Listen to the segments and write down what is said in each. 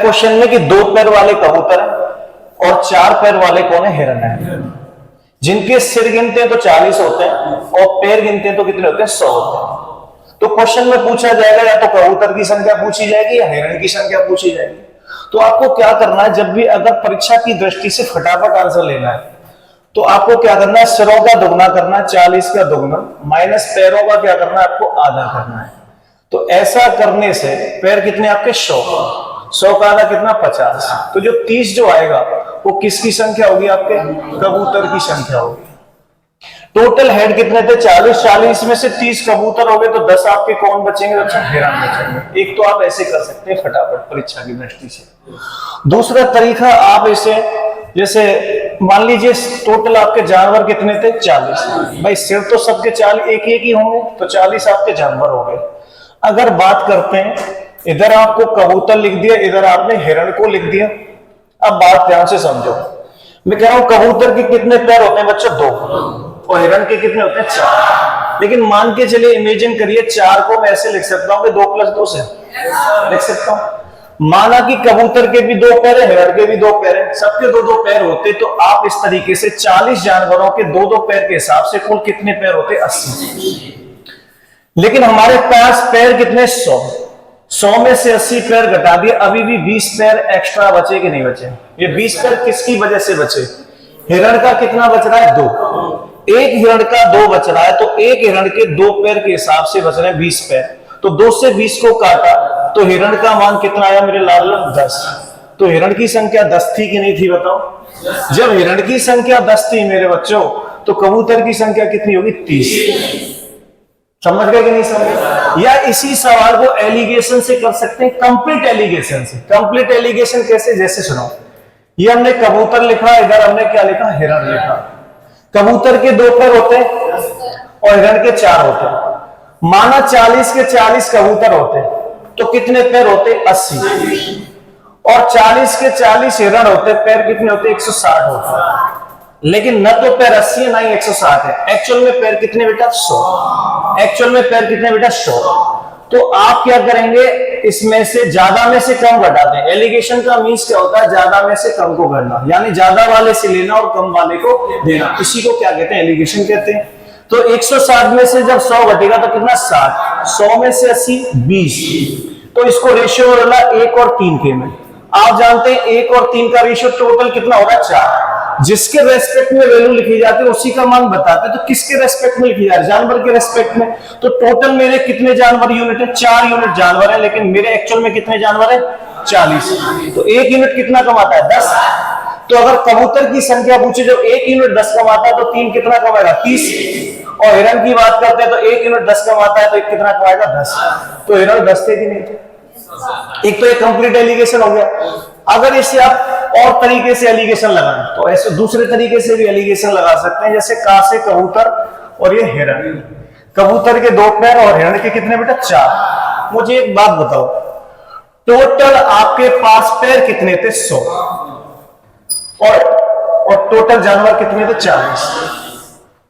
Question में कि 2 पैर वाले कबूतर है और 4 पैर वाले कौन है? हिरन है। जिनके सिर गिनते हैं तो 40 होते हैं और पैर गिनते हैं तो कितने होते हैं? 100 होते हैं। तो क्वेश्चन में पूछा जाएगा या तो कबूतर की संख्या पूछी जाएगी या हिरन की संख्या पूछी जाएगी। तो आपको क्या करना है, जब भी अगर परीक्षा की दृष्टि से फटाफट आंसर लेना है तो आपको क्या करना है? सिरों का दुगना करना है, 40 का दुगना, माइनस पैरों का क्या करना है? आपको आधा करना है। तो ऐसा करने से पैर कितने आपके? 100 का आधा कितना? 50। तो जो 30 जो आएगा वो किसकी संख्या होगी? आपके कबूतर की संख्या होगी। टोटल हेड कितने थे? 40। 40 में से 30 कबूतर हो गए तो 10 आपके कौन बचेंगे? हिरन बचेंगे। एक तो आप ऐसे कर सकते हैं फटाफट परीक्षा की दृष्टि से। दूसरा तरीका आप इसे, जैसे मान लीजिए टोटल आपके जानवर कितने थे? 40। भाई सिर तो सबके 40 एक ही होंगे तो 40 आपके जानवर हो गए। अगर बात करते हैं, इधर आपको कबूतर लिख दिया, इधर आपने हिरण को लिख दिया। अब बात ध्यान से समझो, मैं कह रहा हूं कबूतर के कितने पैर होते हैं बच्चों? 2, और हिरण के कितने होते हैं? 4। लेकिन मान के चलिए, इमेजिन करिए 4 को मैं ऐसे लिख सकता हूं कि 2 + 2 से लिख सकता हूं। माना कि कबूतर के भी 2 पैर है, हिरण के भी 2 पैर है, सबके 2-2 पैर होते तो आप इस तरीके से 40 जानवरों के 2-2 पैर के हिसाब से कुल कितने पैर होते? 80। लेकिन हमारे पास पैर कितने? 100 में से 80 पैर घटा दिए, अभी भी 20 पैर एक्स्ट्रा बचे कि नहीं बचे? ये 20 पैर किसकी वजह से बचे? हिरण का कितना बच रहा है? 2। एक हिरण का 2 बच रहा है, तो एक हिरण के 2 पैर के हिसाब से बच रहे हैं 20 पैर। तो 2 से 20 को काटा तो हिरण का मान कितना आया मेरे लाल? 10। तो हिरण की संख्या 10 थी कि नहीं थी? बताओ। जब हिरण की संख्या 10 थी मेरे बच्चों, तो कबूतर की संख्या कितनी होगी? 30। समझ गए कि नहीं समझ? या इसी सवाल को एलिगेशन से कर सकते हैं, कंप्लीट एलिगेशन से। कंप्लीट एलिगेशन कैसे? जैसे सुनो, ये हमने कबूतर लिखा, इधर हमने क्या लिखा? हिरण लिखा। कबूतर के 2 पैर होते हैं और हिरण के 4 होते हैं। माना 40 के 40 कबूतर होते हैं तो कितने पैर होते? 80। और 40 के 40 हिरण होते, पैर कितने होते? 160 होते। लेकिन न तो पैर 80 है ना ही 160 है। एक्चुअल में पैर कितने बेटा? 100। एक्चुअल में पैर कितने बेटा? 100। तो आप क्या करेंगे? इसमें से ज्यादा में से कम घटा दें। एलिगेशन का मीन्स क्या होता है? ज्यादा में से कम को करना, यानी ज्यादा वाले से लेना और कम वाले को देना। इसी को क्या कहते हैं? एलिगेशन कहते हैं। तो 160 में से जब 100 घटेगा तो कितना? 60। 100 में से 80 20। तो इसको रेशियो बदला 1 और 3 के में। आप जानते हैं 1 और 3 का रेशियो टोटल कितना होगा? 4। जिसके रेस्पेक्ट में वैल्यू लिखी जाती है उसी का मान बताते हैं। तो किसके रेस्पेक्ट में लिखी जा रही है? जानवर के रेस्पेक्ट में। तो टोटल मेरे कितने जानवर यूनिट है? 4 यूनिट जानवर है, लेकिन मेरे एक्चुअल में कितने जानवर है? 40। तो 1 यूनिट कितना कमाता है? 10। तो अगर कबूतर की संख्या पूछे, जब 1 यूनिट 10 कमाता है तो 3 कितना कमाएगा? 30। और हिरण की बात करते हैं तो 1 यूनिट 10 कमाता है तो 1 कितना कमाएगा? 10। तो हिरण 10 थे कि नहीं थे? एक तो ये कंप्लीट एलिगेशन हो गया। अगर इसे आप और तरीके से एलिगेशन लगाएं तो ऐसे दूसरे तरीके से भी एलिगेशन लगा सकते हैं, जैसे का से कबूतर और ये हिरण। कबूतर के 2 पैर और हिरण के कितने बेटा? 4। मुझे एक बात बताओ, टोटल आपके पास पैर कितने थे? 100। और टोटल जानवर कितने थे? 40।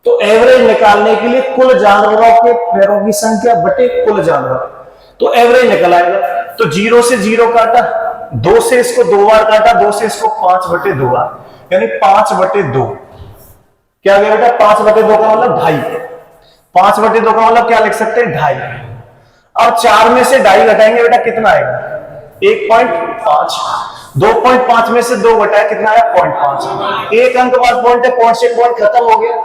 तो एवरेज निकालने के लिए कुल जानवरों के पैरों की संख्या बटे कुल जानवर, तो एवरेज निकल आएगा। तो 0 से 0 काटा, 2 से इसको 2 बार काटा, 2 से इसको 5/2 बार, यानी 5/2। क्या गया बेटा? 5/2 का मतलब 2.5। 5/2 का मतलब क्या लिख सकते हैं? 2.5। अब 4 में से 2.5 घटाएंगे बेटा, कितना आएगा? 1.5। 2.5 में से 2 घटाया, कितना आया? 0.5। एक अंक बाद पॉइंट है, पॉइंट से पॉइंट खत्म हो गया।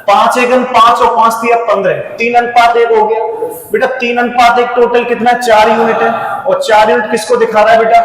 5 एकम 5 और 5 3 15। 3:1 हो गया बेटा। 3:1 टोटल कितना? 4 यूनिट है। और 4 यूनिट किसको दिखा रहा है बेटा?